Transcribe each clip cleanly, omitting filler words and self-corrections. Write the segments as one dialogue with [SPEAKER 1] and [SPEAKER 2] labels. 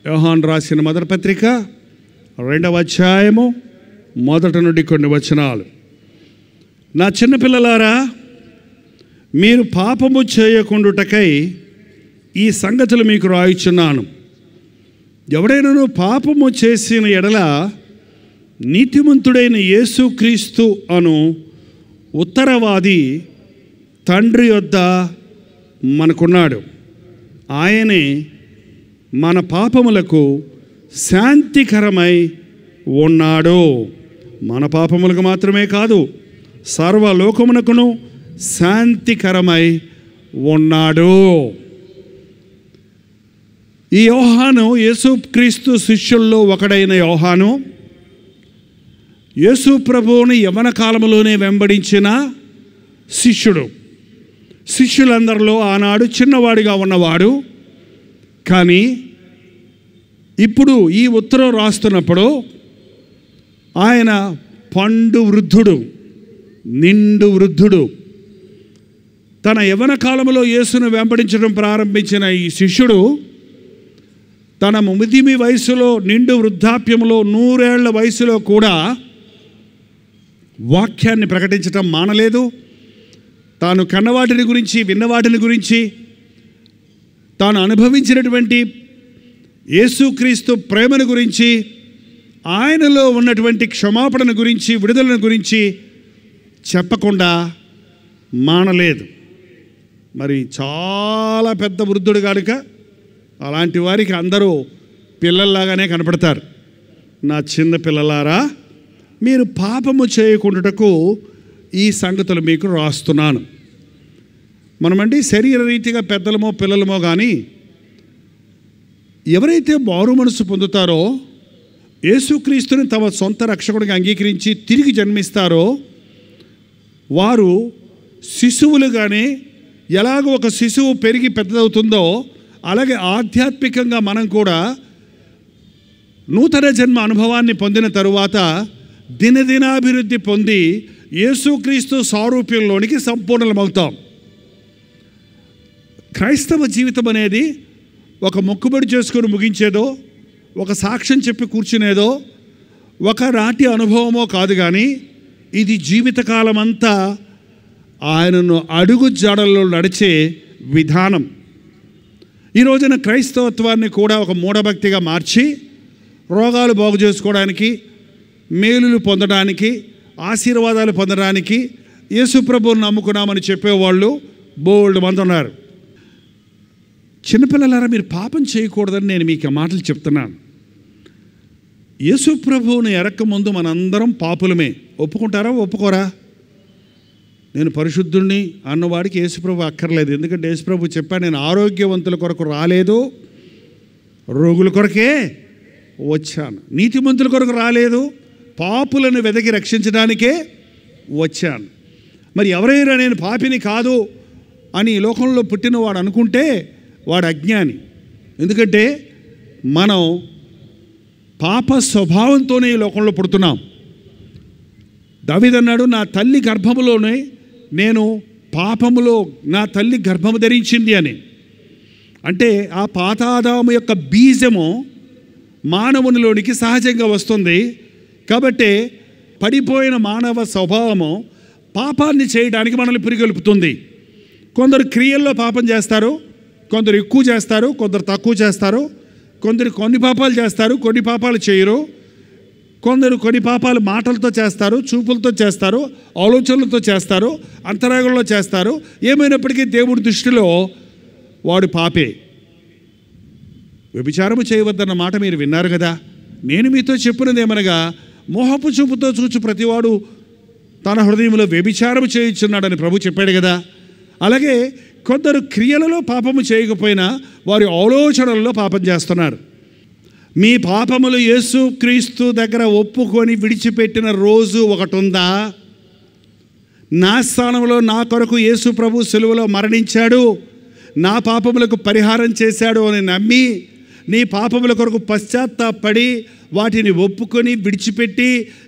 [SPEAKER 1] యోహాను రాసిన మొదటి పత్రిక 2వ అధ్యాయము మొదటి నుండి కొన్ని వచనాలు. నా చిన్నపిల్లలారా, మీరు పాపము చేయకుండుటకై ఈ సంగతులు మీకు రాయుచున్నాను. ఎవడైనను పాపము చేసిన ఎడల నీతిమంతుడైన యేసుక్రీస్తు అను ఉత్తరవాది తండ్రి యొద్ద మనకున్నాడు. ఆయనే మన పాపములకు శాంతికరమై ఉన్నాడు. మన పాపములకు మాత్రమే కాదు, సర్వలోకమునకును శాంతికరమై ఉన్నాడు. ఈ యోహాను యేసుక్రీస్తు శిష్యుల్లో ఒకడైన యోహాను యేసు ప్రభువుని యవ్వన కాలంలోనే వెంబడించిన శిష్యుడు. శిష్యులందరిలో ఆనాడు చిన్నవాడిగా ఉన్నవాడు. కానీ ఇప్పుడు ఈ ఉత్తరం రాస్తున్నప్పుడు ఆయన పండు వృద్ధుడు, నిండు వృద్ధుడు. తన యవ్వన కాలంలో యేసును వెంబడించడం ప్రారంభించిన ఈ శిష్యుడు తన ముదిమి వయసులో, నిండు వృద్ధాప్యంలో, 100 ఏళ్ల వయసులో కూడా వాక్యాన్ని ప్రకటించటం మానలేదు. తాను కన్నవాటిని గురించి, విన్నవాటిని గురించి, తాను అనుభవించినటువంటి యేసుక్రీస్తు ప్రేమను గురించి, ఆయనలో ఉన్నటువంటి క్షమాపణను గురించి, విడుదలను గురించి చెప్పకుండా మానలేదు. మరి చాలా పెద్ద వృద్ధుడు కనుక అలాంటి వారికి అందరూ పిల్లల్లాగానే కనపడతారు. నా చిన్న పిల్లలారా, మీరు పాపము చేయకుండాటకు ఈ సంగతులు మీకు రాస్తున్నాను. మనమండి శరీర రీతిగా పెద్దలమో పిల్లలమో కానీ ఎవరైతే మారు మనసు పొందుతారో, యేసుక్రీస్తుని తమ సొంత రక్షకుడిగా అంగీకరించి తిరిగి జన్మిస్తారో వారు శిశువులుగానే, ఎలాగో ఒక శిశువు పెరిగి పెద్దదవుతుందో అలాగే ఆధ్యాత్మికంగా మనం కూడా నూతన జన్మ అనుభవాన్ని పొందిన తరువాత దినదినాభివృద్ధి పొంది యేసుక్రీస్తు సారూప్యంలోనికి సంపూర్ణమవుతాం. క్రైస్తవ జీవితం అనేది ఒక మొక్కుబడి చేసుకొని ముగించేదో, ఒక సాక్ష్యం చెప్పి కూర్చునేదో, ఒక నాటి అనుభవమో కాదు. కానీ ఇది జీవితకాలం అంతా ఆయనను అడుగు జాడల్లో నడిచే విధానం. ఈ రోజున క్రైస్తవత్వాన్ని కూడా ఒక మూఢభక్తిగా మార్చి రోగాలు బాగు చేసుకోవడానికి, మేలులు పొందడానికి, ఆశీర్వాదాలు పొందడానికి యేసుప్రభువుని నమ్ముకున్నామని చెప్పేవాళ్ళు బోల్డ్ మంది ఉన్నారు. చిన్నపిల్లలారా, మీరు పాపం చేయకూడదని నేను మీకు మాటలు చెప్తున్నాను. యేసుప్రభువుని ఎరక్కముందు మనందరం పాపులమే. ఒప్పుకుంటారా? ఒప్పుకోరా? నేను పరిశుద్ధుణ్ణి అన్నవాడికి యేసుప్రభు అక్కర్లేదు. ఎందుకంటే యేసుప్రభు చెప్పాను, నేను ఆరోగ్యవంతుల కొరకు రాలేదు, రోగుల కొరకే వచ్చాను. నీతిమంతుల కొరకు రాలేదు, పాపులను వెదకి రక్షించడానికే వచ్చాను. మరి ఎవరైనా నేను పాపిని కాదు అని ఈ లోకంలో పుట్టినవాడు అనుకుంటే వాడు అజ్ఞాని. ఎందుకంటే మనం పాప స్వభావంతోనే ఈ లోకంలో పుడుతున్నాం. దావీదు అన్నాడు, నా తల్లి గర్భములోనే నేను పాపములో నా తల్లి గర్భము ధరించింది అని. అంటే ఆ పాతాదాము యొక్క బీజము మానవునిలోనికి సహజంగా వస్తుంది. కాబట్టి పడిపోయిన మానవ స్వభావము పాపాన్ని చేయడానికి మనల్ని పురిగొల్పుతుంది. కొందరు క్రియల్లో పాపం చేస్తారు, కొందరు ఎక్కువ చేస్తారు, కొందరు తక్కువ చేస్తారు, కొందరు కొన్ని పాపాలు చేస్తారు, కొన్ని పాపాలు చేయరు, కొందరు కొన్ని పాపాలు మాటలతో చేస్తారు, చూపులతో చేస్తారు, ఆలోచనలతో చేస్తారు, అంతరాగంలో చేస్తారు. ఏమైనప్పటికీ దేవుడి దృష్టిలో వాడు పాపే. వ్యభిచారము చేయవద్దన్న మాట మీరు విన్నారు కదా. నేను మీతో చెప్పినది ఏమనగా, మోహపు చూపుతో చూచు ప్రతివాడు తన హృదయంలో వ్యభిచారము చేయించున్నాడని ప్రభు చెప్పాడు కదా. అలాగే కొందరు క్రియలలో పాపము చేయకపోయినా వారి ఆలోచనల్లో పాపం చేస్తున్నారు. మీ పాపములు యేసుక్రీస్తు దగ్గర ఒప్పుకొని విడిచిపెట్టిన రోజు ఒకటి ఉందా? నా స్థానంలో నా కొరకు యేసు ప్రభు సిలువలో మరణించాడు, నా పాపములకు పరిహారం చేశాడు అని నమ్మి నీ పాపముల కొరకు పశ్చాత్తాపడి వాటిని ఒప్పుకొని విడిచిపెట్టి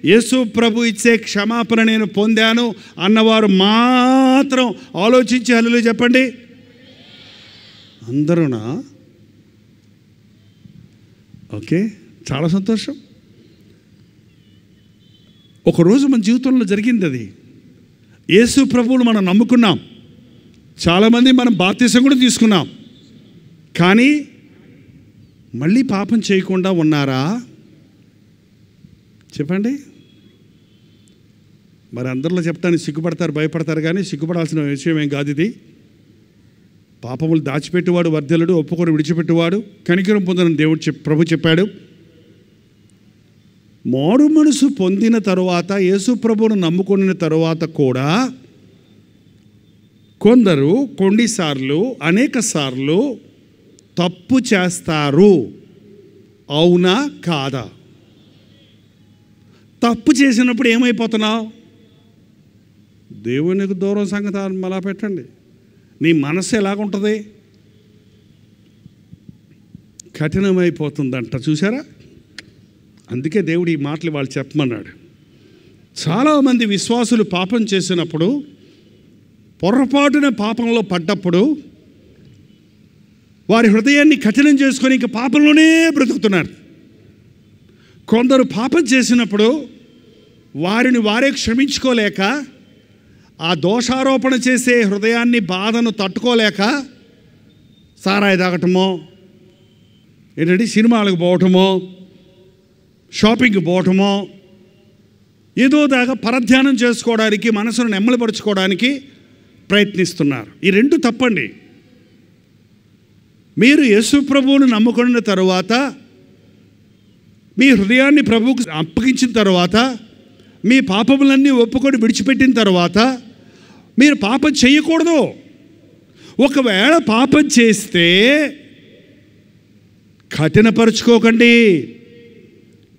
[SPEAKER 1] యేసు ప్రభు ఇచ్చే క్షమాపణ నేను పొందాను అన్నవారు మాత్రం ఆలోచించి హల్లెలూయా చెప్పండి. అందరూనా? ఓకే, చాలా సంతోషం. ఒకరోజు మన జీవితంలో జరిగింది అది. యేసు ప్రభువును మనం నమ్ముకున్నాం, చాలామంది మనం బాప్తిసం కూడా తీసుకున్నాం. కానీ మళ్ళీ పాపం చేయకుండా ఉన్నారా చెప్పండి? మరి అందరిలో చెప్తాను, సిగ్గుపడతారు, భయపడతారు, కానీ సిగ్గుపడాల్సిన విషయం ఏం కాదు ఇది. పాపములు దాచిపెట్టేవాడు వర్ధలుడు, ఒప్పుకొని విడిచిపెట్టేవాడు కనికరం పొందని దేవుడు ప్రభు చెప్పాడు. మారు మనసు పొందిన తరువాత, యేసు ప్రభువును నమ్ముకున్న తరువాత కూడా కొందరు కొన్నిసార్లు, అనేక సార్లు తప్పు చేస్తారు. అవునా కాదా? తప్పు చేసినప్పుడు ఏమైపోతున్నావు? దేవునికి దూరం సంగతి మళ్ళా పెట్టండి. నీ మనసు ఎలాగుంటుంది? కఠినమైపోతుందంట. చూసారా? అందుకే దేవుడు ఈ మాటలు వాళ్ళు చెప్పమన్నాడు. చాలామంది విశ్వాసులు పాపం చేసినప్పుడు, పొరపాటున పాపంలో పడ్డప్పుడు వారి హృదయాన్ని కఠినం చేసుకొని ఇంక పాపంలోనే బ్రతుకుతున్నారు. కొందరు పాపం చేసినప్పుడు వారిని వారే క్షమించుకోలేక, ఆ దోషారోపణ చేసే హృదయాన్ని, బాధను తట్టుకోలేక సారాయి తాగటమో, ఏంటంటే సినిమాలకు పోవటమో, షాపింగ్కి పోవటమో, ఏదో దాకా పరధ్యానం చేసుకోవడానికి, మనసును నెమ్మలిపరుచుకోవడానికి ప్రయత్నిస్తున్నారు. ఈ రెండు తప్పండి. మీరు యేసు ప్రభువును నమ్ముకున్న తరువాత, మీ హృదయాన్ని ప్రభువుకు అప్పగించిన తర్వాత, మీ పాపములన్నీ ఒప్పుకొని విడిచిపెట్టిన తర్వాత మీరు పాపం చేయకూడదు. ఒకవేళ పాపం చేస్తే కఠినపరుచుకోకండి,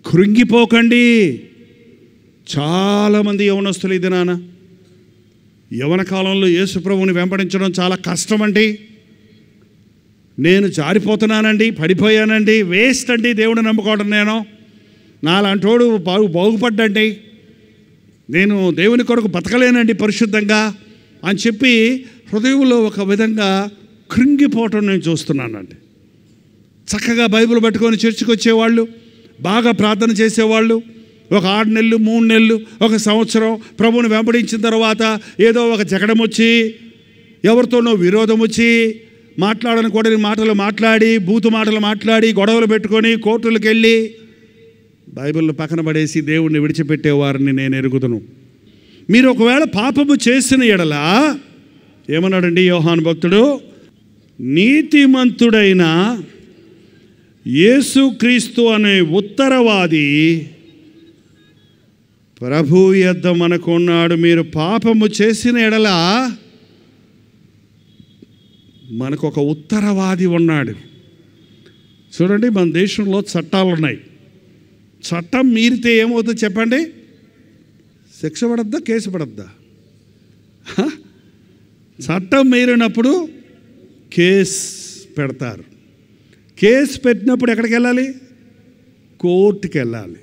[SPEAKER 1] కృంగిపోకండి. చాలామంది యవనస్తులు ఇది నాన్న, యవన కాలంలో యేసు ప్రభువుని వెంబడించడం చాలా కష్టమండి. నేను జారిపోతున్నానండి, పడిపోయానండి, వేస్ట్ అండి దేవుడు నమ్ముకోవడం. నేను నాలాంటోడు బాగుపడ్డండి, నేను దేవుని కొరకు బతకలేనండి పరిశుద్ధంగా అని చెప్పి హృదయంలో ఒక విధంగా కృంగిపోవటం నేను చూస్తున్నానండి. చక్కగా బైబిల్ పట్టుకొని చర్చికి వచ్చేవాళ్ళు, బాగా ప్రార్థన చేసేవాళ్ళు, ఒక 6 నెలలు, 3 నెలలు, ఒక సంవత్సరం ప్రభువుని వెంబడించిన తర్వాత ఏదో ఒక జగడం వచ్చి, ఎవరితోనో విరోధం వచ్చి, మాట్లాడని కూడా మాటలు మాట్లాడి, బూతు మాటలు మాట్లాడి, గొడవలు పెట్టుకొని కోర్టులకు వెళ్ళి బైబిల్ని పక్కన పడేసి దేవుణ్ణి విడిచిపెట్టేవారిని నేను ఎరుగుదును. మీరు ఒకవేళ పాపము చేసిన ఎడల ఏమన్నాడండి యోహాను భక్తుడు? నీతిమంతుడైన యేసుక్రీస్తు అనే ఉత్తరవాది ప్రభు యొద్ద మనకున్నాడు. మీరు పాపము చేసిన ఎడల మనకు ఒక ఉత్తరవాది ఉన్నాడు. చూడండి, మన దేశంలో చట్టాలు ఉన్నాయి. చట్టం మీరితే ఏమవుతుంది చెప్పండి? శిక్ష పడద్దా, కేసు పడద్దా? చట్టం మీరినప్పుడు కేసు పెడతారు. కేసు పెట్టినప్పుడు ఎక్కడికి వెళ్ళాలి? కోర్టుకి వెళ్ళాలి.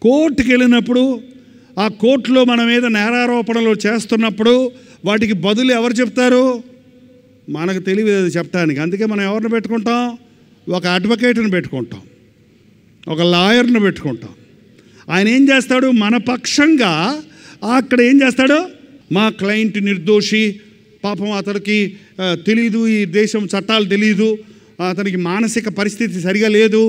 [SPEAKER 1] కోర్టుకి వెళ్ళినప్పుడు ఆ కోర్టులో మన మీద నేరారోపణలు చేస్తున్నప్పుడు వాటికి బదులు ఎవరు చెప్తారు? మనకు తెలియదు చెప్తానికి. అందుకే మనం ఎవరిని పెట్టుకుంటాం? ఒక అడ్వకేట్ని పెట్టుకుంటాం, ఒక లాయర్ని పెట్టుకుంటాం. ఆయన ఏం చేస్తాడు? మన పక్షంగా అక్కడ ఏం చేస్తాడు? మా క్లయింట్ నిర్దోషి, పాపం అతనికి తెలీదు, ఈ దేశం చట్టాలు తెలీదు, అతనికి మానసిక పరిస్థితి సరిగా లేదు,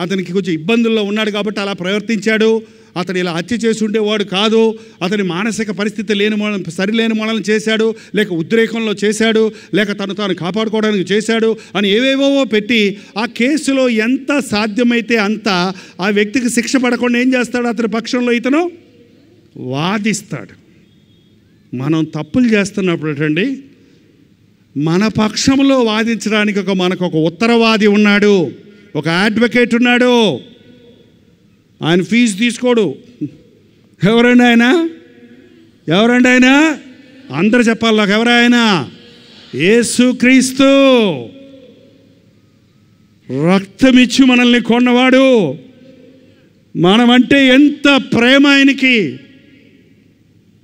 [SPEAKER 1] అతనికి కొంచెం ఇబ్బందుల్లో ఉన్నాడు కాబట్టి అలా ప్రవర్తించాడు, అతను ఇలా హత్య చేసి ఉండేవాడు కాదు, అతని మానసిక పరిస్థితి సరిలేని మనల్ని చేశాడు, లేక ఉద్రేకంలో చేశాడు, లేక తాను కాపాడుకోవడానికి చేశాడు అని ఏవేవో పెట్టి ఆ కేసులో ఎంత సాధ్యమైతే అంత ఆ వ్యక్తికి శిక్ష పడకుండా ఏం చేస్తాడు? అతని పక్షంలో ఇతను వాదిస్తాడు. మనం తప్పులు చేస్తున్నప్పుడు అండి, మన పక్షంలో వాదించడానికి మనకు ఒక ఉత్తరవాది ఉన్నాడు, ఒక అడ్వకేట్ ఉన్నాడు. ఆయన ఫీజు తీసుకోడు. ఎవరండి ఆయన? ఎవరండి ఆయన? అందరూ చెప్పాలి నాకు. ఎవరాయన? యేసుక్రీస్తు. రక్తమిచ్చి మనల్ని కొన్నవాడు. మనమంటే ఎంత ప్రేమ ఆయనకి.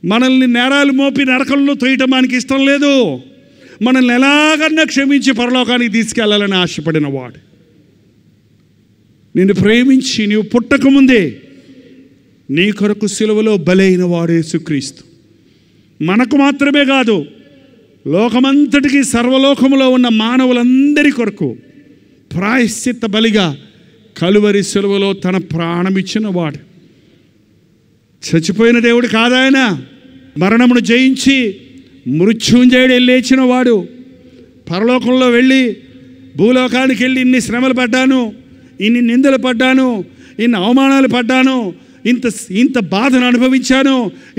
[SPEAKER 1] మనల్ని నేరాలు మోపి నరకంలో తోయటం మనకి ఇష్టం లేదు. మనల్ని ఎలాగన్నా క్షమించి పరలోకానికి తీసుకెళ్లాలని ఆశపడిన వాడు. నిన్ను ప్రేమించి నీవు పుట్టకముందే నీ కొరకు సిలువలో బలైన వాడు యేసుక్రీస్తు. మనకు మాత్రమే కాదు, లోకమంతటికి, సర్వలోకములో ఉన్న మానవులందరి కొరకు ప్రాయశ్చిత్త బలిగా కలువరి సిలువలో తన ప్రాణమిచ్చిన వాడు. చచ్చిపోయిన దేవుడు కాదాయన, మరణమును జయించి మృత్యుంజయుడు లేచిన వాడు. పరలోకంలో వెళ్ళి భూలోకానికి వెళ్ళి ఇన్ని శ్రమలు పడ్డాను, ఇన్ని నిందలు పడ్డాను, ఇన్ని అవమానాలు పడ్డాను, ఇంత బాధను అనుభవించాను,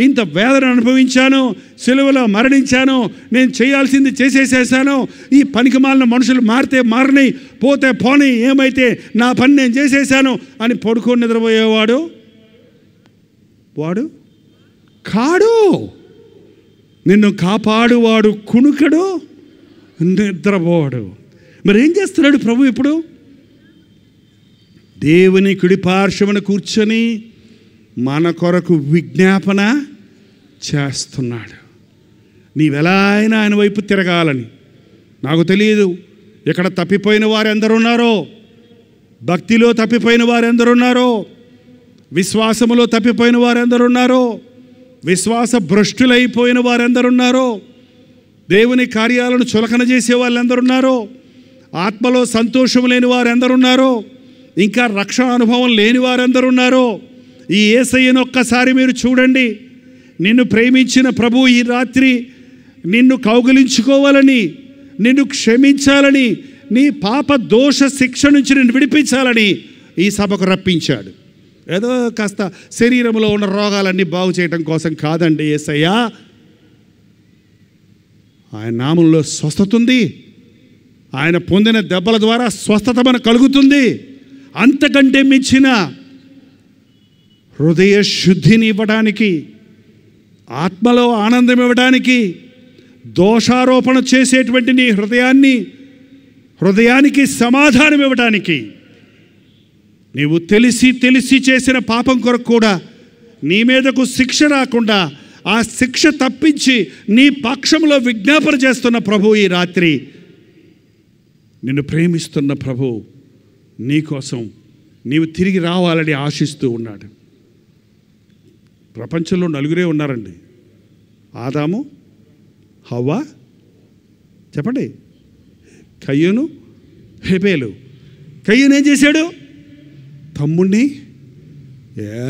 [SPEAKER 1] ఇంత వేదన అనుభవించాను, సిలువలో మరణించాను, నేను చేయాల్సింది చేసేసేసాను, ఈ పనికి మాలిన మనుషులు మారితే మారని, పోతే పోని, ఏమైతే నా పని నేను చేసేసాను అని పడుకొని నిద్రపోయేవాడు వాడు కాడు. నిన్ను కాపాడువాడు కునుకడు, నిద్రపోవాడు. మరి ఏం చేస్తున్నాడు ప్రభు? ఇప్పుడు దేవుని కుడి పార్శ్వమున కూర్చొని మన కొరకు విజ్ఞాపన చేస్తున్నాడు. నీవెలా అయినా ఆయన వైపు తిరగాలని. నాకు తెలియదు ఇక్కడ తప్పిపోయిన వారు ఎందరున్నారో, భక్తిలో తప్పిపోయిన వారు ఎందరున్నారో, విశ్వాసములో తప్పిపోయిన వారు ఎందరున్నారో, విశ్వాస భ్రష్టులైపోయిన వారు ఎందరున్నారో, దేవుని కార్యాలను చులకన చేసే వాళ్ళు ఎందరున్నారో, ఆత్మలో సంతోషం లేని వారు ఎందరున్నారో, ఇంకా రక్షణ అనుభవం లేని వారు ఎందరున్నారో, ఈ యేసయ్యను ఒక్కసారి మీరు చూడండి. నిన్ను ప్రేమించిన ప్రభు ఈ రాత్రి నిన్ను కౌగిలించుకోవాలని, నిన్ను క్షమించాలని, నీ పాప దోష శిక్ష నుంచి నిన్ను విడిపించాలని ఈ సభకు రప్పించాడు. ఏదో కాస్త శరీరంలో ఉన్న రోగాలన్నీ బాగు చేయడం కోసం కాదండి. యేసయ్య ఆయన నామంలో స్వస్థత ఉంది, ఆయన పొందిన దెబ్బల ద్వారా స్వస్థత మనకు కలుగుతుంది. అంతకంటే మించిన హృదయ శుద్ధిని ఇవ్వడానికి, ఆత్మలో ఆనందం ఇవ్వడానికి, దోషారోపణ చేసేటువంటి నీ హృదయానికి సమాధానం ఇవ్వడానికి, నీవు తెలిసి చేసిన పాపం కొరకు కూడా నీ మీదకు శిక్ష రాకుండా ఆ శిక్ష తప్పించి నీ పక్షంలో విజ్ఞాపన చేస్తున్న ప్రభు ఈ రాత్రి, నిన్ను ప్రేమిస్తున్న ప్రభు నీకోసం నీవు తిరిగి రావాలని ఆశిస్తూ ఉన్నాడు. ప్రపంచంలో నలుగురే ఉన్నారండి, ఆదాము, హవ్వ, చెప్పండి, కయ్యూను, హేబేలు. కయ్యూను ఏం చేశాడు? తమ్ముణ్ణి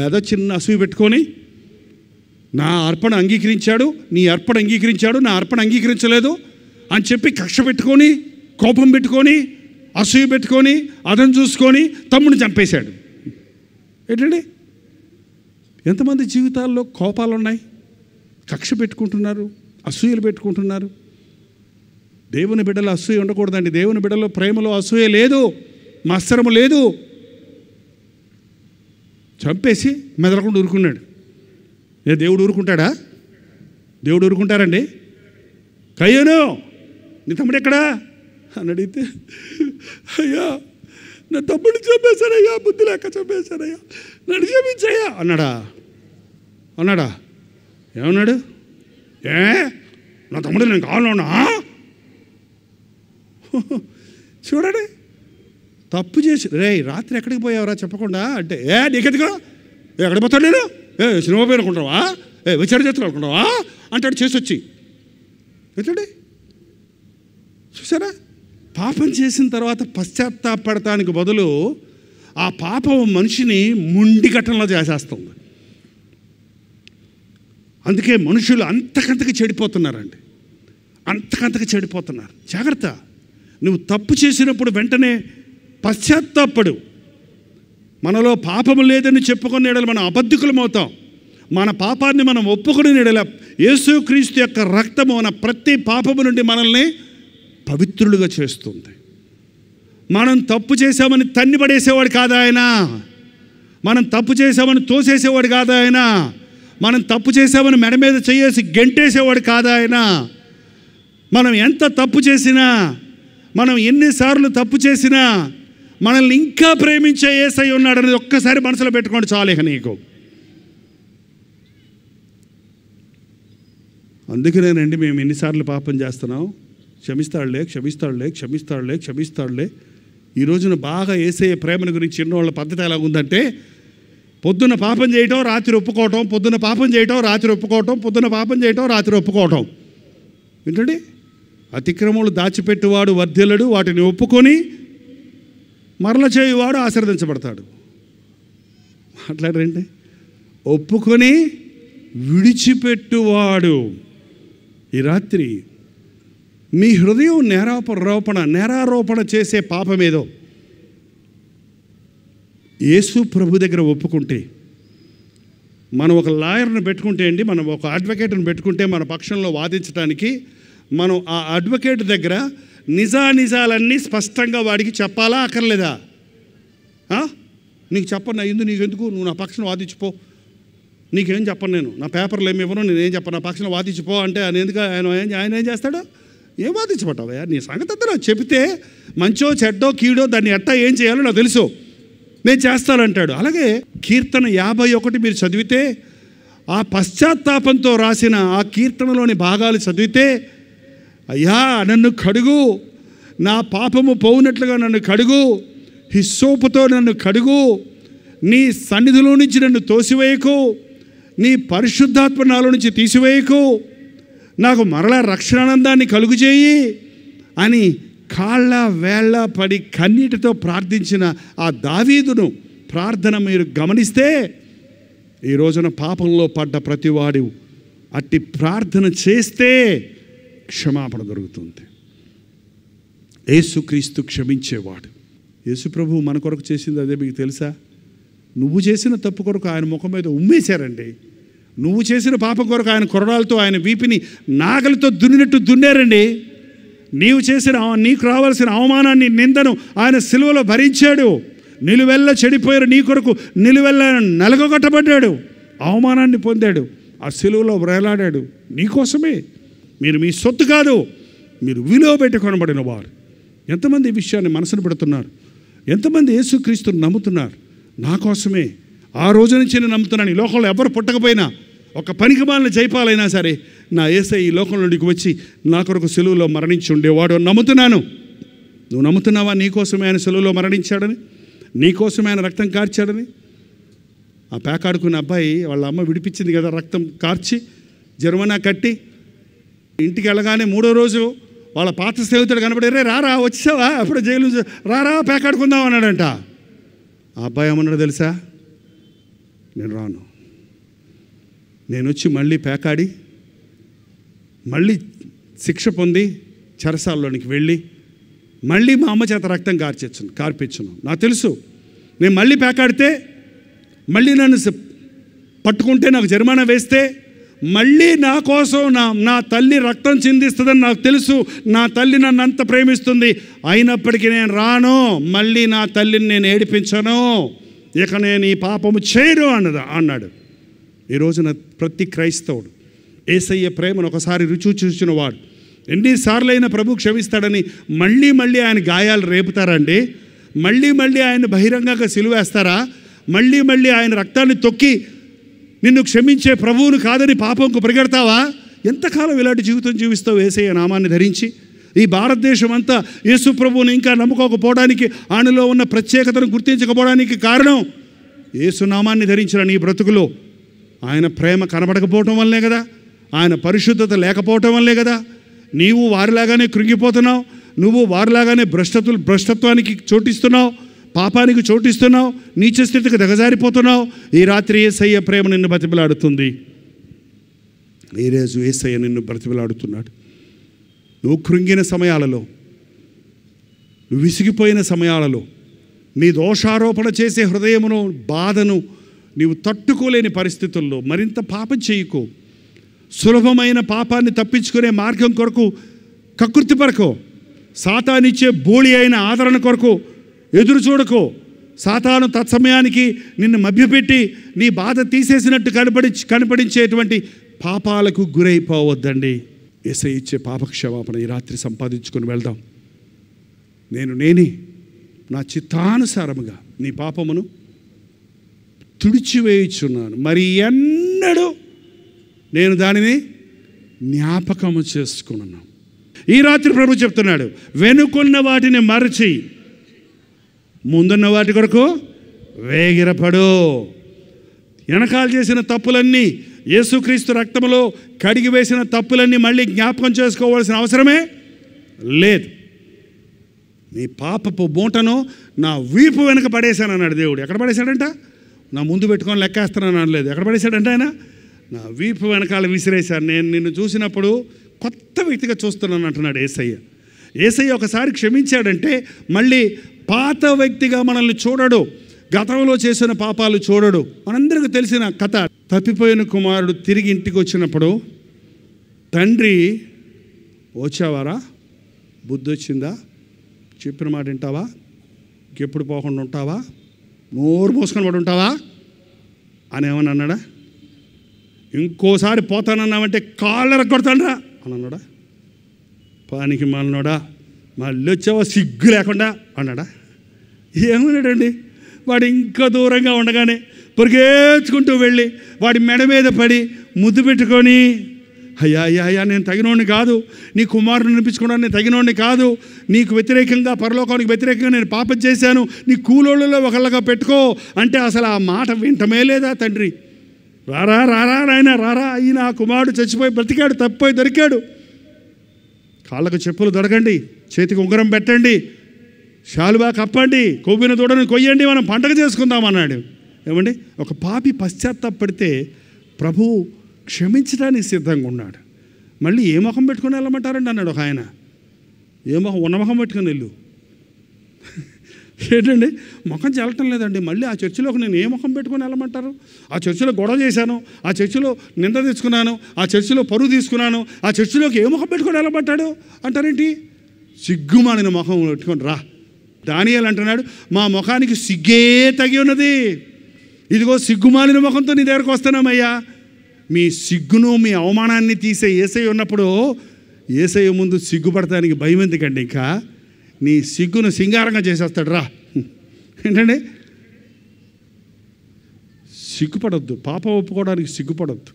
[SPEAKER 1] ఏదో చిన్న అసూయ పెట్టుకొని నా అర్పణ అంగీకరించాడు, నీ అర్పణ అంగీకరించాడు, నా అర్పణ అంగీకరించలేదు అని చెప్పి కక్ష పెట్టుకొని, కోపం పెట్టుకొని, అసూయ పెట్టుకొని, అదను చూసుకొని తమ్ముడిని చంపేశాడు. ఏంటండి, ఎంతమంది జీవితాల్లో కోపాలు ఉన్నాయి, కక్ష పెట్టుకుంటున్నారు, అసూయలు పెట్టుకుంటున్నారు. దేవుని బిడ్డలో అసూయ ఉండకూడదండి. దేవుని బిడ్డలో ప్రేమలో అసూయ లేదు, మత్సరము లేదు. చంపేసి మెదలకుండా ఊరుకున్నాడు. దేవుడు ఊరుకుంటాడా? దేవుడు ఊరుకుంటారండి? కయ్యూను, నీ తమ్ముడు ఎక్కడా అని అడిగితే, అయ్యా నా తమ్ముడిని చంపేశానయ్యా, బుద్ధి లేక చంపేశానయ్యా, నన్ను క్షమించయ్యా అన్నాడా? ఏమన్నాడు? నా తమ్ముడు నేను కావాలన్నా? చూడండి, తప్పు చేసి రాత్రి ఎక్కడికి పోయావరా చెప్పకుండా అంటే, నీకెందుకు, ఎక్కడికి పోతాడు, నేను సినిమా పేరు అనుకుంటావా, విచార చేతులు అనుకుంటావా అంటాడు చేసి వచ్చి. ఏంటండి, చూసారా? పాపం చేసిన తర్వాత పశ్చాత్తాపడటానికి బదులు ఆ పాపం మనిషిని ముండి ఘటనలో చేసేస్తుంది. అందుకే మనుషులు అంతకంతకి చెడిపోతున్నారండి, అంతకంతకి చెడిపోతున్నారు. జాగ్రత్త, నువ్వు తప్పు చేసినప్పుడు వెంటనే పశ్చాత్తాపడు. మనలో పాపము లేదని చెప్పుకునే ఎడల మనం అబద్ధికులం అవుతాం. మన పాపాన్ని మనం ఒప్పుకునే ఎడల యేసుక్రీస్తు యొక్క రక్తము మన ప్రతి పాపము నుండి మనల్ని పవిత్రులుగా చేస్తుంది. మనం తప్పు చేసామని తన్ని పడేసేవాడు కాదు ఆయన, మనం తప్పు చేసామని తోసేసేవాడు కాదు ఆయన, మనం తప్పు చేసామని మెడ మీద చేసి గెంటేసేవాడు కాదు ఆయన. మనం ఎంత తప్పు చేసినా, మనం ఎన్నిసార్లు తప్పు చేసినా మనల్ని ఇంకా ప్రేమించే యేసయ్య ఉన్నాడనేది ఒక్కసారి మనసులో పెట్టుకోండి చాలు. ఇక నీకు అందుకనేనండి మేము ఎన్నిసార్లు పాపం చేస్తున్నాం, క్షమిస్తాడులే ఈ రోజున బాగా యేసయ్య ప్రేమను గురించి చిన్నవాళ్ళ పద్ధతి ఎలా ఉందంటే, పొద్దున్న పాపం చేయటం, రాత్రి ఒప్పుకోవటం, పొద్దున్న పాపం చేయటం, రాత్రి ఒప్పుకోవటం, పొద్దున్న పాపం చేయటం, రాత్రి ఒప్పుకోవటం. ఏంటండి? అతిక్రమములు దాచిపెట్టువాడు వర్ధిల్లడు, వాటిని ఒప్పుకొని మరల చేయువాడు ఆశీర్వదించబడతాడు. మాట్లాడరండి. ఒప్పుకొని విడిచిపెట్టువాడు. ఈ రాత్రి మీ హృదయం నేరారోపణ చేసే పాపమేదో యేసు ప్రభు దగ్గర ఒప్పుకుంటే, మనం ఒక లాయర్ని పెట్టుకుంటే అండి, మనం ఒక అడ్వకేట్ని పెట్టుకుంటే మన పక్షంలో వాదించడానికి, మనం ఆ అడ్వకేట్ దగ్గర నిజానిజాలన్నీ స్పష్టంగా వాడికి చెప్పాలా అక్కర్లేదా? నీకు చెప్పను అయ్యింది, నీకెందుకు, నువ్వు నా పక్షం వాదించిపో, నీకేం చెప్పను, నేను నా పేపర్లు ఏమి ఇవ్వను, నేనేం చెప్పను, నా పక్షం వాదించిపో అంటే ఆయన ఎందుకు ఆయన ఏం చేస్తాడు? ఏం వాదించబట్టావా? నీ సంగతి అంతా నాకు చెబితే మంచో చెడ్డో కీడో దాన్ని ఎట్టా ఏం చేయాలో నాకు తెలుసు, నేను చేస్తానంటాడు. అలాగే కీర్తన 51 మీరు చదివితే, ఆ పశ్చాత్తాపంతో రాసిన ఆ కీర్తనలోని భాగాలు చదివితే, అయ్యా నన్ను కడుగు, నా పాపము పోవునట్లుగా నన్ను కడుగు, హిస్సోపుతో నన్ను కడుగు, నీ సన్నిధిలో నుంచి నన్ను తోసివేయకు, నీ పరిశుద్ధాత్మ నాలో నుంచి తీసివేయకు, నాకు మరలా రక్షణానందాన్ని కలుగు చేయి అని కాళ్ళ వేళ్ళ పడి కన్నీటితో ప్రార్థించిన ఆ దావీదును ప్రార్థన మీరు గమనిస్తే, ఈ రోజున పాపంలో పడ్డ ప్రతివాడు అట్టి ప్రార్థన చేస్తే క్షమాపణ దొరుకుతుంది. యేసుక్రీస్తు క్షమించేవాడు. యేసు ప్రభు మన కొరకు చేసింది అదే. మీకు తెలుసా? నువ్వు చేసిన తప్పు కొరకు ఆయన ముఖం మీద ఉమ్మేశారండి. నువ్వు చేసిన పాపం కొరకు ఆయన కొరడాలతో ఆయన వీపిని నాగలితో దున్నినట్టు దున్నారండి. నీకు రావాల్సిన అవమానాన్ని, నిందను ఆయన సిలువలో భరించాడు. నిలువెల్ల చెడిపోయారు నీ కొరకు, నిలువెల్ల నలగొట్టబడ్డాడు, అవమానాన్ని పొందాడు, ఆ సిలువలో వేలాడాడు నీకోసమే. మీరు మీ సొత్తు కాదు, మీరు విలువ పెట్టి కొనబడిన వారు. ఎంతమంది ఈ విషయాన్ని మనసును పెడుతున్నారు? ఎంతమంది యేసుక్రీస్తుని నమ్ముతున్నారు? నా కోసమే. ఆ రోజు నుంచి నేను నమ్ముతున్నాను. ఈ లోకంలో ఎవరు పుట్టకపోయినా, ఒక పనికిమాలిన జైపాలైనా సరే, నా యేసయ్య ఈ లోకంలోనికి వచ్చి నా కొరకు సిలువలో మరణించి ఉండేవాడు నమ్ముతున్నాను. నువ్వు నమ్ముతున్నావా? నీకోసమే ఆయన సిలువలో మరణించాడని, నీకోసమే ఆయన రక్తం కార్చాడని? ఆ పేకాడుకున్న అబ్బాయి వాళ్ళ అమ్మ విడిపించింది కదా, రక్తం కార్చి జరిమానా కట్టి. ఇంటికి వెళ్ళగానే 3వ రోజు వాళ్ళ పాత స్నేహితుడు కనబడి, రే రారా వచ్చావా, అప్పుడు జైలు రారా పేకాడుకుందాం అన్నాడంట. ఆ అబ్బాయి ఏమన్నాడు తెలుసా? నేను రాను, నేను వచ్చి మళ్ళీ పేకాడి మళ్ళీ శిక్ష పొంది చెరసాల్లోనికి వెళ్ళి మళ్ళీ మా అమ్మ చేత రక్తం కార్పించను. నాకు తెలుసు, నేను మళ్ళీ పేకాడితే, మళ్ళీ నన్ను పట్టుకుంటే, నాకు జరిమానా వేస్తే, మళ్ళీ నా కోసం నా తల్లి రక్తం చిందిస్తుందని నాకు తెలుసు. నా తల్లి నన్ను అంత ప్రేమిస్తుంది, అయినప్పటికీ నేను రాను, మళ్ళీ నా తల్లిని నేను ఏడిపించను, ఇక నేను ఈ పాపము చేయను అన్నాడు. ఈ రోజున ప్రతి క్రైస్తవుడు యేసయ్య ప్రేమను ఒకసారి రుచి చూసిన వాడు, ఎన్నిసార్లైనా ప్రభు క్షమిస్తాడని మళ్ళీ మళ్ళీ ఆయన గాయాలు రేపుతారండి? మళ్ళీ మళ్ళీ ఆయన బహిరంగంగా సిలువేస్తారా? మళ్ళీ మళ్ళీ ఆయన రక్తాన్ని తొక్కి నిన్ను క్షమించే ప్రభువును కాదని పాపంకు పరిగెడతావా? ఎంతకాలం ఇలాంటి జీవితం జీవిస్తావు యేసయ్య నామాన్ని ధరించి? ఈ భారతదేశం అంతా యేసు ప్రభువుని ఇంకా నమ్ముకోకపోవడానికి, ఆయనలో ఉన్న ప్రత్యేకతను గుర్తించకపోవడానికి కారణం యేసు నామాన్ని ధరించిన నీ బ్రతుకులో ఆయన ప్రేమ కనబడకపోవటం వల్లే కదా, ఆయన పరిశుద్ధత లేకపోవటం వల్లే కదా. నీవు వారిలాగానే కృంగిపోతున్నావు, నువ్వు వారిలాగానే భ్రష్టత్వానికి చోటిస్తున్నావు, పాపానికి చోటిస్తున్నావు, నీచ స్థితికి దిగజారిపోతున్నావు. ఈ రాత్రి యేసయ్య ప్రేమ నిన్ను బ్రతిమలాడుతుంది. ఈరోజు యేసయ్య నిన్ను బ్రతిమలాడుతున్నాడు. నువ్వు కృంగిన సమయాలలో, నువ్వు విసిగిపోయిన సమయాలలో, నీ దోషారోపణ చేసే హృదయమును, బాధను నీవు తట్టుకోలేని పరిస్థితుల్లో మరింత పాపం చేయకు. సులభమైన పాపాన్ని తప్పించుకునే మార్గం కొరకు కకృతిపరకో. సాతానిచ్చే బోళి అయిన ఆదరణ కొరకు ఎదురు చూడకో. సాతాను తత్సమయానికి నిన్ను మభ్యపెట్టి నీ బాధ తీసేసినట్టు కనపడించేటువంటి పాపాలకు గురైపోవద్దండి. యేసయ్య ఇచ్చే పాపక్షమాపణ ఈ రాత్రి సంపాదించుకొని వెళ్దాం. నేనే నా చిత్తానుసారముగా నీ పాపమును తుడిచివేయుచున్నాను, మరి ఎన్నడూ నేను దానిని జ్ఞాపకము చేసుకున్నాను. ఈ రాత్రి ప్రభు చెప్తున్నాడు, వెనుకున్న వాటిని మరచి ముందున్న వాటి కొరకు వేగిరపడు. వెనకాల చేసిన తప్పులన్నీ, యేసుక్రీస్తు రక్తములో కడిగి వేసిన తప్పులన్నీ మళ్ళీ జ్ఞాపకం చేసుకోవాల్సిన అవసరమే లేదు. నీ పాపపు మూటను నా వీపు వెనక పడేశాను అన్నాడు దేవుడు. ఎక్కడ పడేశాడంట? నా ముందు పెట్టుకొని లెక్కేస్తున్నాను అనలేదు. ఎక్కడ పడేశాడంటే ఆయన నా వీపు వెనకాల విసిరేశాను. నేను నిన్ను చూసినప్పుడు కొత్త వ్యక్తిగా చూస్తున్నాను అంటున్నాడు యేసయ్య. యేసయ్య ఒకసారి క్షమించాడంటే మళ్ళీ పాత వ్యక్తిగా మనల్ని చూడడు, గతంలో చేసిన పాపాలు చూడడు. మనందరికీ తెలిసిన కథ. తప్పిపోయిన కుమారుడు తిరిగి ఇంటికి వచ్చినప్పుడు తండ్రి, వచ్చావారా, బుద్ధి వచ్చిందా, చెప్పిన మాట వింటావా, ఇంకెప్పుడు పోకుండా ఉంటావా, నోరు మూసుకొని పడి ఉంటావా అని ఏమని అన్నాడా? ఇంకోసారి పోతానన్నామంటే కాళ్ళు ఎరగొడతానరా అని అన్నాడా? పానికి మాలనోడా, మళ్ళీ వచ్చావా సిగ్గు లేకుండా అన్నాడా? ఏమన్నాడండి? వాడు ఇంకా దూరంగా ఉండగానే పరిగెత్తుకుంటూ వెళ్ళి వాడి మెడ మీద పడి ముద్దు పెట్టుకొని, అయ్యా అయ్యా అయ్యా, నేను తగినోడిని కాదు, నీ కుమారుని అనిపించుకోవడానికి నేను తగినోడిని కాదు, నీకు వ్యతిరేకంగా, పరలోకానికి వ్యతిరేకంగా నేను పాపం చేశాను, నీ కూలోళ్ళలో ఒకళ్ళగా పెట్టుకో అంటే అసలు ఆ మాట వింటమే లేదా తండ్రి? రారా రారా నాయన రారా, ఈయన ఆ కుమారుడు చచ్చిపోయి బ్రతికాడు, తప్పిపోయి దొరికాడు, కాళ్ళకు చెప్పులు దొరకండి, చేతికి ఉంగరం పెట్టండి, శాలువా కప్పండి, కొవ్విన దూడను కొయ్యండి, మనం పండగ చేసుకుందాం అన్నాడు. ఏమండి? ఒక పాపి పశ్చాత్తాపడితే ప్రభువు క్షమించడానికి సిద్ధంగా ఉన్నాడు. మళ్ళీ ఏ ముఖం పెట్టుకుని వెళ్ళమంటారండి అన్నాడు ఒక ఆయన. ఏ ముఖం? ఉన్న ముఖం పెట్టుకుని వెళ్ళు. ఏంటండి? ముఖం చెల్లటం లేదండి. మళ్ళీ ఆ చర్చిలోకి నేను ఏ ముఖం పెట్టుకుని వెళ్ళమంటారు? ఆ చర్చిలో గొడవ చేశాను, ఆ చర్చిలో నింద తెచ్చుకున్నాను, ఆ చర్చిలో పరువు తీసుకున్నాను, ఆ చర్చిలోకి ఏ ముఖం పెట్టుకుని వెళ్ళమంటాడు అంటారేంటి? సిగ్గుమాలిన ముఖం పెట్టుకొని రా. దానియేలు అంటున్నాడు, మా ముఖానికి సిగ్గే తగి ఉన్నది, ఇదిగో సిగ్గుమాలిన ముఖంతో నీ దగ్గరకు వస్తున్నామయ్యా. మీ సిగ్గును మీ అవమానాన్ని తీసే యేసయ్య ఉన్నప్పుడు యేసయ్య ముందు సిగ్గుపడటానికి భయం ఎందుకండి? ఇంకా నీ సిగ్గును సింగారంగా చేసేస్తాడు రా. ఏంటండి? సిగ్గుపడొద్దు, పాపం ఒప్పుకోవడానికి సిగ్గుపడొద్దు.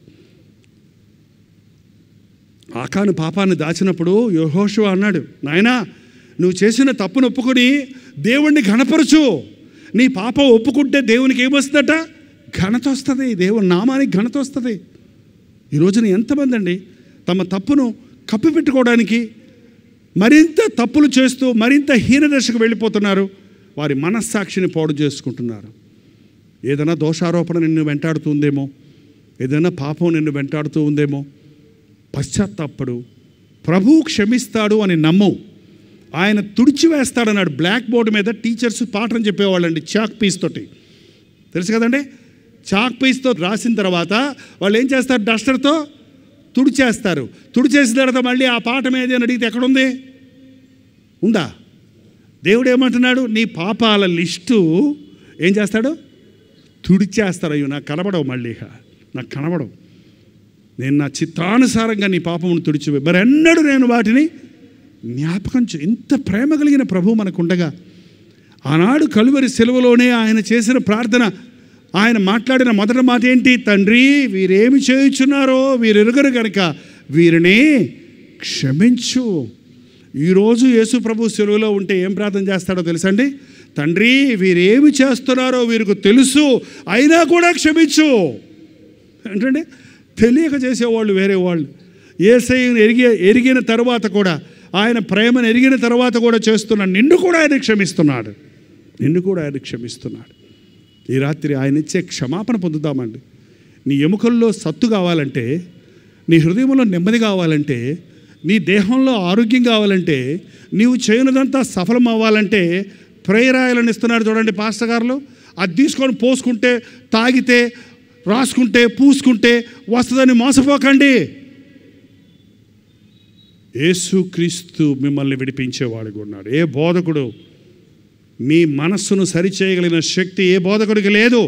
[SPEAKER 1] ఆకాను పాపాన్ని దాచినప్పుడు యెహోషువ అన్నాడు, నాయనా నువ్వు చేసిన తప్పును ఒప్పుకొని దేవుణ్ణి ఘనపరచు. నీ పాపం ఒప్పుకుంటే దేవునికి ఏమొస్తుందట? ఘనత వస్తుంది, దేవుని నామానికి ఘనత వస్తుంది. ఈ రోజున ఎంతమంది అండి తమ తప్పును కప్పిపెట్టుకోవడానికి మరింత తప్పులు చేస్తూ మరింత హీనదశకు వెళ్ళిపోతున్నారు. వారి మనస్సాక్షిని పాడు చేసుకుంటున్నారు. ఏదైనా దోషారోపణ నిన్ను వెంటాడుతుందేమో, ఏదైనా పాపం నిన్ను వెంటాడుతూ ఉందేమో, పశ్చాత్తాపడు, ప్రభువు క్షమిస్తాడు అని నమ్ము, ఆయన తుడిచివేస్తాడన్నాడు. బ్లాక్ బోర్డు మీద టీచర్స్ పాఠం చెప్పేవాళ్ళండి చాక్ పీస్ తోటి, తెలుసు కదండి. చాక్ పీస్తో రాసిన తర్వాత వాళ్ళు ఏం చేస్తారు? డస్టర్తో తుడిచేస్తారు. తుడిచేసిన తర్వాత మళ్ళీ ఆ పాఠం ఏది అని అడిగితే ఎక్కడుంది? ఉందా? దేవుడు ఏమంటున్నాడు? నీ పాపాల లిస్టు ఏం చేస్తాడు? తుడిచేస్తారు. అయ్యో నాకు కనబడవు, మళ్ళీ నాకు కనబడవు, నేను నా చిత్తానుసారంగా నీ పాపమును తుడిచివే, మరెన్నడూ నేను వాటిని జ్ఞాపకం ఇంత ప్రేమ కలిగిన ప్రభువు మనకుండగా, ఆనాడు కలువరి సెలవులోనే ఆయన చేసిన ప్రార్థన, ఆయన మాట్లాడిన మొదటి మాట ఏంటి? తండ్రి వీరేమి చేయుచున్నారో వీరెరుగరు కనుక వీరిని క్షమించు. ఈరోజు యేసు ప్రభు సెలవులో ఉంటే ఏం ప్రార్థన చేస్తాడో తెలుసండి? తండ్రి వీరేమి చేస్తున్నారో వీరికి తెలుసు, అయినా కూడా క్షమించు. ఏంటంటే తెలియక చేసేవాళ్ళు వేరే వాళ్ళు. యేసయ్యను ఎరిగిన తర్వాత కూడా, ఆయన ప్రేమను ఎరిగిన తర్వాత కూడా చేస్తున్నాడు. నిన్ను కూడా ఆయన క్షమిస్తున్నాడు, నిన్ను కూడా ఆయన క్షమిస్తున్నాడు. ఈ రాత్రి ఆయన ఇచ్చే క్షమాపణ పొందుదామండి. నీ ఎముకల్లో సత్తు కావాలంటే, నీ హృదయంలో నెమ్మది కావాలంటే, నీ దేహంలో ఆరోగ్యం కావాలంటే, నీవు చేయనిదంతా సఫలం అవ్వాలంటే ప్రేయర్ ఆయిల్ని ఇస్తున్నారు చూడండి పాస్టర్ గారు. అది తీసుకొని పోసుకుంటే, తాగితే, రాసుకుంటే, పూసుకుంటే వస్తుందని మోసపోకండి. యేసుక్రీస్తు మిమ్మల్ని విడిపించేవాడుగా ఉన్నాడు. ఏ బోధకుడు మీ మనస్సును సరిచేయగలిగిన శక్తి ఏ బోధకుడికి లేదు.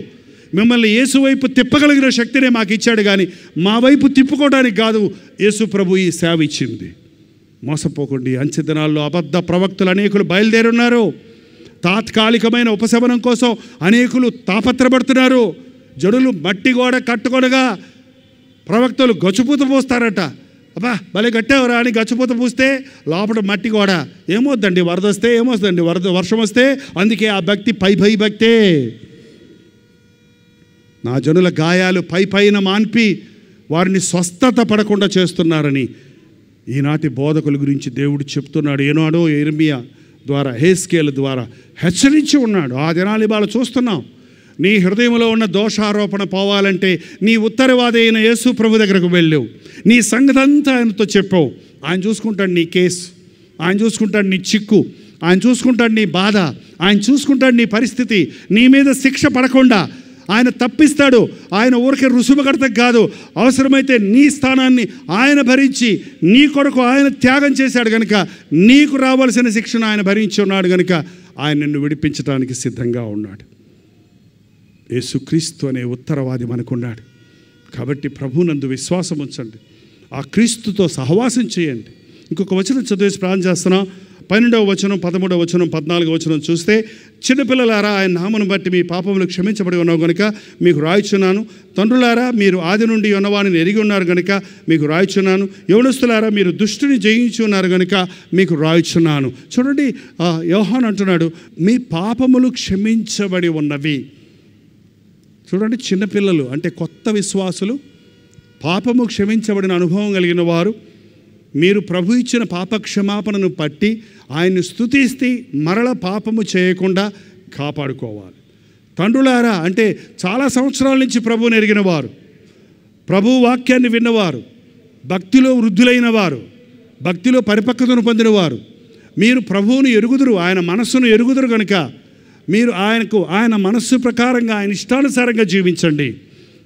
[SPEAKER 1] మిమ్మల్ని యేసు వైపు తిప్పగలిగిన శక్తినే మాకు ఇచ్చాడు, కానీ మా వైపు తిప్పుకోవడానికి కాదు యేసు ప్రభు ఈ సేవ ఇచ్చింది. మోసపోకండి. అంచె దినాల్లో అబద్ధ ప్రవక్తలు అనేకులు బయలుదేరున్నారు. తాత్కాలికమైన ఉపశమనం కోసం అనేకులు తాపత్రపడుతున్నారు. జడులు మట్టి గోడ కట్టుకొనగా ప్రవక్తలు గొచ్చుపూత పోస్తారట. అబ్బా భలే కట్టావురా అని గచ్చిపోత పూస్తే లోపల మట్టి కూడా ఏమవుద్దండి, వరద వస్తే ఏమొస్తుందండి, వర్షం వస్తే. అందుకే ఆ భక్తి పై భక్తే. నా జనుల గాయాలు పైన మాన్పి వారిని స్వస్థత పడకుండా చేస్తున్నారని ఈనాటి బోధకుల గురించి దేవుడు చెప్తున్నాడు. ఏనాడో యిర్మీయా ద్వారా, హెస్కేల్ ద్వారా హెచ్చరించి ఉన్నాడు. ఆ దినాలు ఇవాళ చూస్తున్నాం. నీ హృదయంలో ఉన్న దోషారోపణ పోవాలంటే నీ ఉత్తరవాది అయిన యేసు ప్రభు దగ్గరకు వెళ్ళావు. నీ సంగతంతా ఆయనతో చెప్పావు. ఆయన చూసుకుంటాడు నీ కేసు, ఆయన చూసుకుంటాడు నీ చిక్కు, ఆయన చూసుకుంటాడు నీ బాధ, ఆయన చూసుకుంటాడు నీ పరిస్థితి. నీ మీద శిక్ష పడకుండా ఆయన తప్పిస్తాడు. ఆయన ఊరికే రుసుముకడతకు కాదు, అవసరమైతే నీ స్థానాన్ని ఆయన భరించి నీ కొరకు ఆయన త్యాగం చేశాడు కనుక నీకు రావాల్సిన శిక్షను ఆయన భరించి ఉన్నాడు కనుక ఆయన నిన్ను విడిపించడానికి సిద్ధంగా ఉన్నాడు. యేసుక్రీస్తు అనే ఉత్తరవాది మనకున్నాడు. కాబట్టి ప్రభునందు విశ్వాసం ఉంచండి, ఆ క్రీస్తుతో సహవాసం చేయండి. ఇంకొక వచనం చదివేసి ప్రార్థన చేస్తున్నాం. 12వ వచనం, 13వ వచనం, 14వ వచనం చూస్తే, చిన్నపిల్లలారా ఆయన నామను బట్టి మీ పాపములు క్షమించబడి ఉన్నావు కనుక మీకు రాయిచున్నాను. తండ్రులారా మీరు ఆది నుండి ఉన్నవాడిని ఎరిగి ఉన్నారు కనుక మీకు రాయిచున్నాను. యవనస్తులారా మీరు దుష్టుని జయించి ఉన్నారు కనుక మీకు రాయిచున్నాను. చూడండి, యోహాను అంటున్నాడు మీ పాపములు క్షమించబడి ఉన్నవి. చూడండి, చిన్నపిల్లలు అంటే కొత్త విశ్వాసులు, పాపము క్షమించబడిన అనుభవం కలిగిన వారు, మీరు ప్రభు ఇచ్చిన పాపక్షమాపణను పట్టి ఆయన్ని స్తుతిస్తే మరల పాపము చేయకుండా కాపాడుకోవాలి. తండ్రులారా అంటే చాలా సంవత్సరాల నుంచి ప్రభువుని ఎరిగిన వారు, ప్రభు వాక్యాన్ని విన్నవారు, భక్తిలో వృద్ధులైన వారు, భక్తిలో పరిపక్వతను పొందినవారు, మీరు ప్రభువును ఎరుగుదురు, ఆయన మనస్సును ఎరుగుదురు కనుక మీరు ఆయన మనస్సు ప్రకారంగా ఆయన ఇష్టానుసారంగా జీవించండి.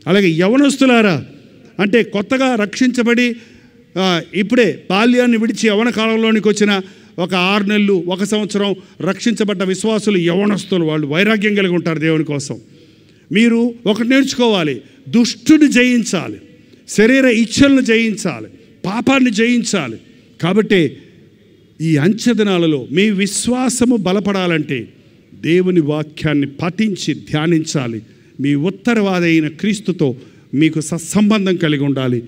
[SPEAKER 1] అలాగే యవనస్తులారా అంటే కొత్తగా రక్షించబడి ఇప్పుడే బాల్యాన్ని విడిచి యవన కాలంలోనికి వచ్చిన ఒక 6 నెలలు 1 సంవత్సరం రక్షించబడ్డ విశ్వాసులు యవనస్తులు, వాళ్ళు వైరాగ్యం కలిగి ఉంటారు దేవుని కోసం. మీరు ఒకటి నేర్చుకోవాలి, దుష్టుని జయించాలి, శరీర ఇచ్ఛలను జయించాలి, పాపాన్ని జయించాలి. కాబట్టి ఈ అంచె దినాలలో మీ విశ్వాసము బలపడాలంటే దేవుని వాక్యాన్ని పఠించి ధ్యానించాలి. మీ ఉత్తరవాది అయిన క్రీస్తుతో మీకు సత్సంబంధం కలిగి ఉండాలి.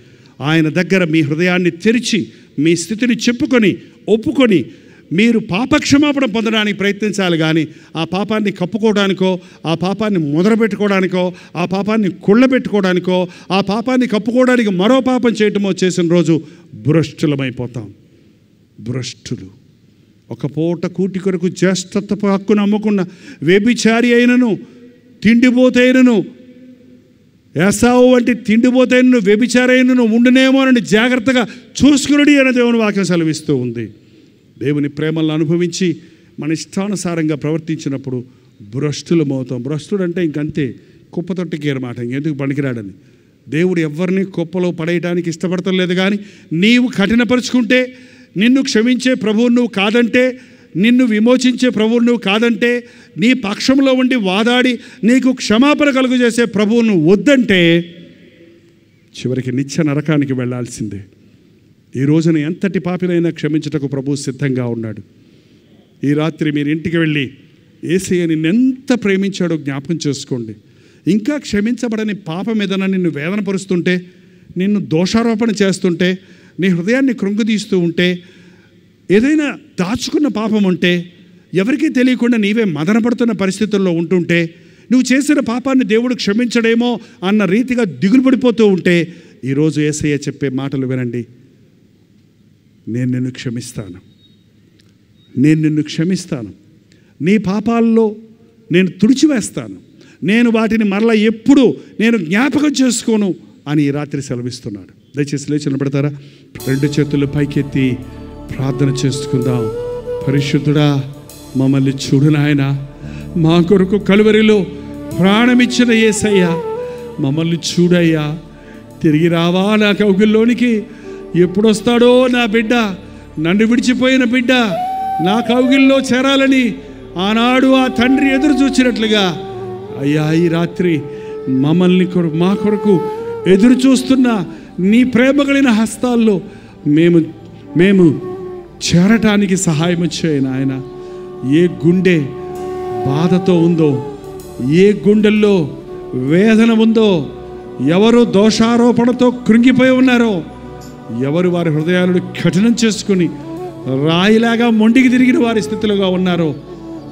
[SPEAKER 1] ఆయన దగ్గర మీ హృదయాన్ని తెరిచి మీ స్థితిని చెప్పుకొని ఒప్పుకొని మీరు పాపక్షమాపణ పొందడానికి ప్రయత్నించాలి. కానీ ఆ పాపాన్ని కప్పుకోవడానికో, ఆ పాపాన్ని ముద్రపెట్టుకోవడానికో, ఆ పాపాన్ని కుళ్ళబెట్టుకోవడానికో, ఆ పాపాన్ని కప్పుకోవడానికి మరో పాపం చేయటమో చేసిన రోజు భ్రష్టులమైపోతాం. భ్రష్టులు. ఒక పూట కూటి కొరకు జ్యేష్ఠత్వపు హక్కును అమ్ముకున్న వ్యభిచారి అయినను, తిండిపోతైనను, ఏసావు వంటి తిండిపోతైనను, వ్యభిచారైనను ఉండునేమోనని జాగ్రత్తగా చూసుకునుడి అని దేవుని వాక్యం సెలవిస్తూ ఉంది. దేవుని ప్రేమలను అనుభవించి మన ఇష్టానుసారంగా ప్రవర్తించినప్పుడు భ్రష్టులమవుతాం. భ్రష్టుడు అంటే ఇంకంతే, కుప్పతొట్టికి అన్నమాట, ఇంకెందుకు పనికిరాడని. దేవుడు ఎవరిని కుప్పలో పడేయడానికి ఇష్టపడటం లేదు. కానీ నీవు కఠినపరుచుకుంటే, నిన్ను క్షమించే ప్రభువు నువ్వు కాదంటే, నిన్ను విమోచించే ప్రభువు నువ్వు కాదంటే, నీ పక్షంలో ఉండి వాదాడి నీకు క్షమాపణ కలుగు చేసే ప్రభువు నువ్వు వద్దంటే చివరికి నిత్య నరకానికి వెళ్ళాల్సిందే. ఈ రోజున ఎంతటి పాపినైనా క్షమించుటకు ప్రభువు సిద్ధంగా ఉన్నాడు. ఈ రాత్రి మీరు ఇంటికి వెళ్ళి యేసయ్య నిన్నెంత ప్రేమించాడో జ్ఞాపకం చేసుకోండి. ఇంకా క్షమించబడని పాపం ఏదైనా నిన్ను వేదనపరుస్తుంటే, నిన్ను దోషారోపణ చేస్తుంటే, నీ హృదయాన్ని కృంగుదీస్తూ ఉంటే, ఏదైనా దాచుకున్న పాపం ఉంటే, ఎవరికీ తెలియకుండా నీవే మదనపడుతున్న పరిస్థితుల్లో ఉంటుంటే, నువ్వు చేసిన పాపాన్ని దేవుడు క్షమించడేమో అన్న రీతిగా దిగులు పడిపోతూ ఉంటే, ఈరోజు యేసయ్య చెప్పే మాటలు వినండి. నేను నిన్ను క్షమిస్తాను, నేను నిన్ను క్షమిస్తాను, నీ పాపాల్లో నేను తుడిచివేస్తాను, నేను వాటిని మరలా ఎప్పుడు నేను జ్ఞాపకం చేసుకోను అని ఈ రాత్రి సెలవిస్తున్నాడు. దయచేసి లేచి నిలబడతారా? 2 చేతులు పైకెత్తి ప్రార్థన చేసుకుందాం. పరిశుద్ధుడా, మమ్మల్ని చూడు నాయన, మా కొరకు కలువరిలో ప్రాణమిచ్చిన యేసయ్య, మమ్మల్ని చూడయ్యా. తిరిగి రావా నా కౌగిల్లోనికి? ఎప్పుడొస్తాడో నా బిడ్డ, నన్ను విడిచిపోయిన బిడ్డ నా కౌగిల్లో చేరాలని ఆనాడు ఆ తండ్రి ఎదురు చూచినట్లుగా అయ్యా ఈ రాత్రి మమ్మల్ని మా కొరకు ఎదురు చూస్తున్న నీ ప్రేమ కలిగిన హస్తాల్లో మేము చేరటానికి సహాయం చేయి నాయన. ఏ గుండె బాధతో ఉందో, ఏ గుండెల్లో వేదన ఉందో, ఎవరు దోషారోపణతో కృంగిపోయి ఉన్నారో ఎవరు వారి హృదయాలను కఠినం చేసుకుని రాయిలాగా మొండికి తిరిగిన వారి స్థితిలోగా ఉన్నారో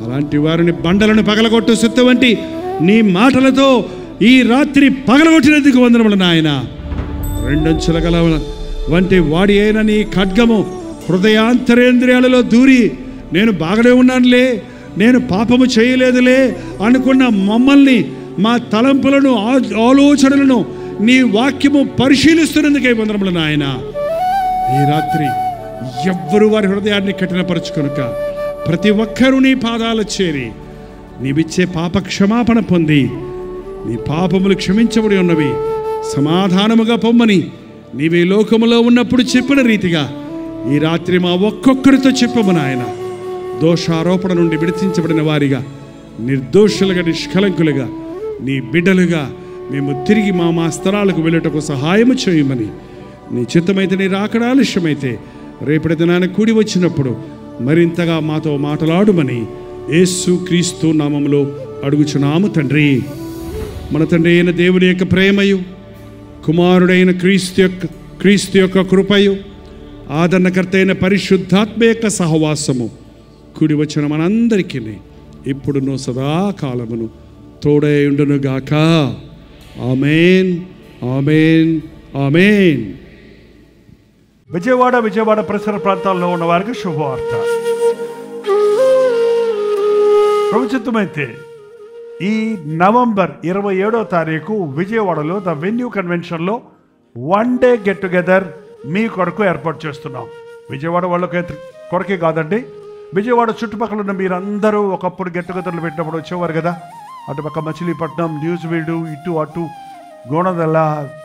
[SPEAKER 1] అలాంటి వారిని బండలను పగలగొట్టు సుత్త వంటి నీ మాటలతో ఈ రాత్రి పగలగొట్టినందుకు వందనములు నాయన. రెండంచుల గల వంటి వాడి అయిన నీ ఖడ్గము హృదయాంతరేంద్రియాలలో దూరి నేను బాగానే ఉన్నానులే, నేను పాపము చేయలేదులే అనుకున్న మమ్మల్ని, మా తలంపులను ఆలోచనలను నీ వాక్యము పరిశీలిస్తున్నందుకే వందనములు నాయన. ఈ రాత్రి ఎవ్వరూ వారి హృదయాన్ని కఠినపరచుకొనుక ప్రతి ఒక్కరూ నీ పాదాలు చేరి నీవిచ్చే పాప క్షమాపణ పొంది నీ పాపములు క్షమించబడి ఉన్నవి సమాధానముగా పొమ్మని నీవే లోకములో ఉన్నప్పుడు చెప్పిన రీతిగా ఈ రాత్రి మా ఒక్కొక్కరితో చెప్పము నాయన. దోషారోపణ నుండి విడిపించబడిన వారిగా, నిర్దోషులుగా, నిష్కలంకులుగా, నీ బిడ్డలుగా మేము తిరిగి మా స్థలాలకు వెళ్ళటకు సహాయము చేయమని, నీ చిత్తమైతే, నీ రాకడ ఆలస్యమైతే రేపటి దినాన్ని కూడి వచ్చినప్పుడు మరింతగా మాతో మాట్లాడుమని యేసు క్రీస్తు నామములో అడుగుచున్నాము తండ్రి. మన తండ్రి అయిన దేవుని యొక్క ప్రేమయు, కుమారుడైన క్రీస్తు యొక్క కృపయు, ఆదరణకర్త అయిన పరిశుద్ధాత్మ యొక్క సహవాసము కూడి వచ్చిన మనందరికీ ఇప్పుడును సదాకాలమును తోడై ఉండునుగాక. ఆమేన్, ఆమేన్, ఆమేన్. విజయవాడ పరిసర ప్రాంతాల్లో ఉన్న వారికి శుభవార్త. ప్రభుత్వమైతే ఈ నవంబర్ 27వ తారీఖు విజయవాడలో ద వెన్యూ కన్వెన్షన్లో 1 డే గెట్ టుగెదర్ మీ కొరకు ఏర్పాటు చేస్తున్నాం. విజయవాడ వాళ్ళకి కొరకే కాదండి, విజయవాడ చుట్టుపక్కల ఉన్న మీరందరూ ఒకప్పుడు గెట్ టుగెదర్లు పెట్టినప్పుడు వచ్చేవారు కదా. అటుపక్క మచిలీపట్నం, న్యూజివీడు, ఇటు అటు గోనదల,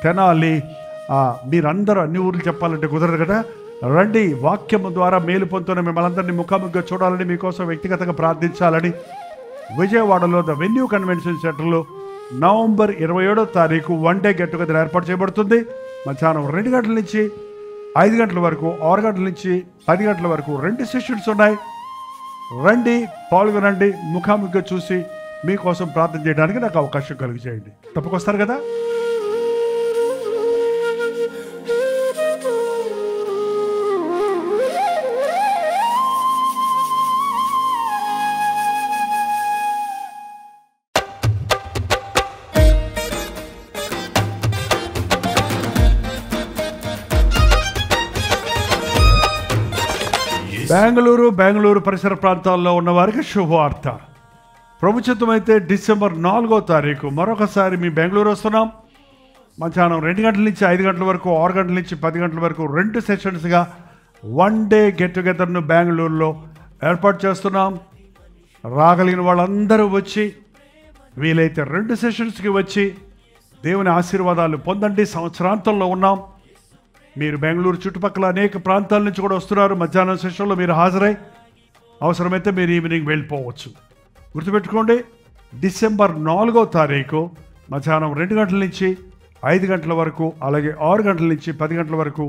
[SPEAKER 1] తెనాలి, మీరందరూ అన్ని ఊర్లు చెప్పాలంటే కుదరదు కదా. రండి, వాక్యము ద్వారా మేలు పొందుతున్న మిమ్మల్ని అందరినీ ముఖాముఖిగా చూడాలని, మీకోసం వ్యక్తిగతంగా ప్రార్థించాలని విజయవాడలో ద వెన్యూ కన్వెన్షన్ సెంటర్లో నవంబర్ 27వ తారీఖు 1 డే గెట్ టుగెదర్ ఏర్పాటు చేయబడుతుంది. మధ్యాహ్నం 2 గంటల నుంచి 5 గంటల వరకు, 6 గంటల నుంచి 10 గంటల వరకు 2 సెషన్స్ ఉన్నాయి. రండి, పాల్గొనండి, ముఖాముఖిగా చూసి మీకోసం ప్రార్థన చేయడానికి నాకు అవకాశం కలిగి చేయండి. తప్పకొస్తారు కదా. బెంగళూరు పరిసర ప్రాంతాల్లో ఉన్న వారికి శుభవార్త. ప్రభుత్వమైతే డిసెంబర్ 4వ తారీఖు మరొకసారి మీ బెంగళూరు వస్తున్నాం. మధ్యాహ్నం 2 గంటల నుంచి 5 గంటల వరకు, 6 గంటల నుంచి 10 గంటల వరకు 2 సెషన్స్గా 1 డే గెట్ టుగెదర్ను బెంగళూరులో ఏర్పాటు చేస్తున్నాం. రాగలిగిన వాళ్ళందరూ వచ్చి, వీలైతే 2 సెషన్స్కి వచ్చి దేవుని ఆశీర్వాదాలు పొందండి. సంవత్సరాంతంలో ఉన్నాం. మీరు బెంగళూరు చుట్టుపక్కల అనేక ప్రాంతాల నుంచి కూడా వస్తున్నారు. మధ్యాహ్నం సెషన్లో మీరు హాజరై అవసరమైతే మీరు ఈవినింగ్ వెళ్ళిపోవచ్చు. గుర్తుపెట్టుకోండి, డిసెంబర్ 4వ తారీఖు మధ్యాహ్నం 2 గంటల నుంచి 5 గంటల వరకు, అలాగే 6 గంటల నుంచి 10 గంటల వరకు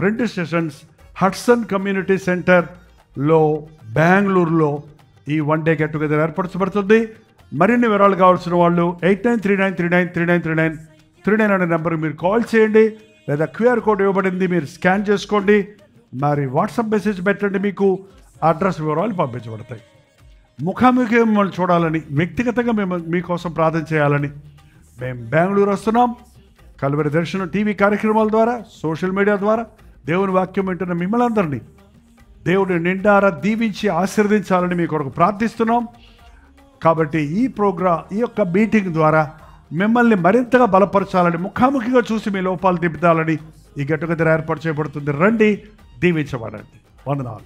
[SPEAKER 1] 2 సెషన్స్ హడ్సన్ కమ్యూనిటీ సెంటర్లో బెంగళూరులో ఈ 1 డే గెట్ టుగెదర్ ఏర్పరచబడుతుంది. మరిన్ని వివరాలు కావాల్సిన వాళ్ళు 8939393939 అనే నెంబర్కి మీరు కాల్ చేయండి, లేదా QR కోడ్ ఇవ్వబడింది, మీరు స్కాన్ చేసుకోండి. మరి వాట్సాప్ మెసేజ్ పెట్టండి, మీకు అడ్రస్ వివరాలు పంపించబడతాయి. ముఖాముఖి మిమ్మల్ని చూడాలని, వ్యక్తిగతంగా మేము మీకోసం ప్రార్థన చేయాలని మేము బెంగళూరు వస్తున్నాం. కల్వరి దర్శనం టీవీ కార్యక్రమాల ద్వారా, సోషల్ మీడియా ద్వారా దేవుని వాక్యం వింటున్న మిమ్మల్ని అందరినీ దేవుడిని నిండారా దీవించి ఆశీర్వదించాలని మీ కొరకు ప్రార్థిస్తున్నాం. కాబట్టి ఈ యొక్క మీటింగ్ ద్వారా మిమ్మల్ని మరింతగా బలపరచాలని, ముఖాముఖిగా చూసి మీ లోపాలు తిప్పుతాలని ఈ గెట్ టుగెదర్ ఏర్పాటు చేయబడుతుంది. రండి, దీవించబడండి. వందనాలు.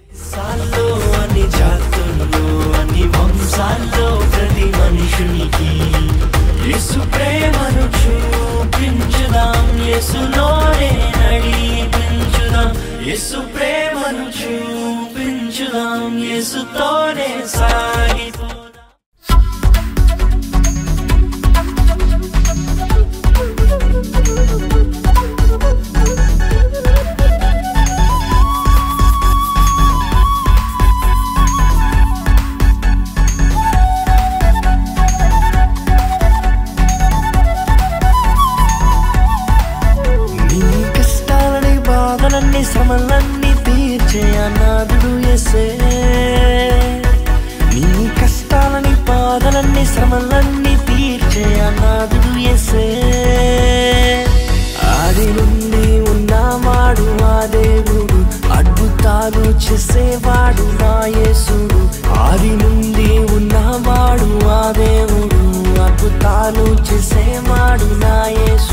[SPEAKER 2] मुझसे माडू ना येसु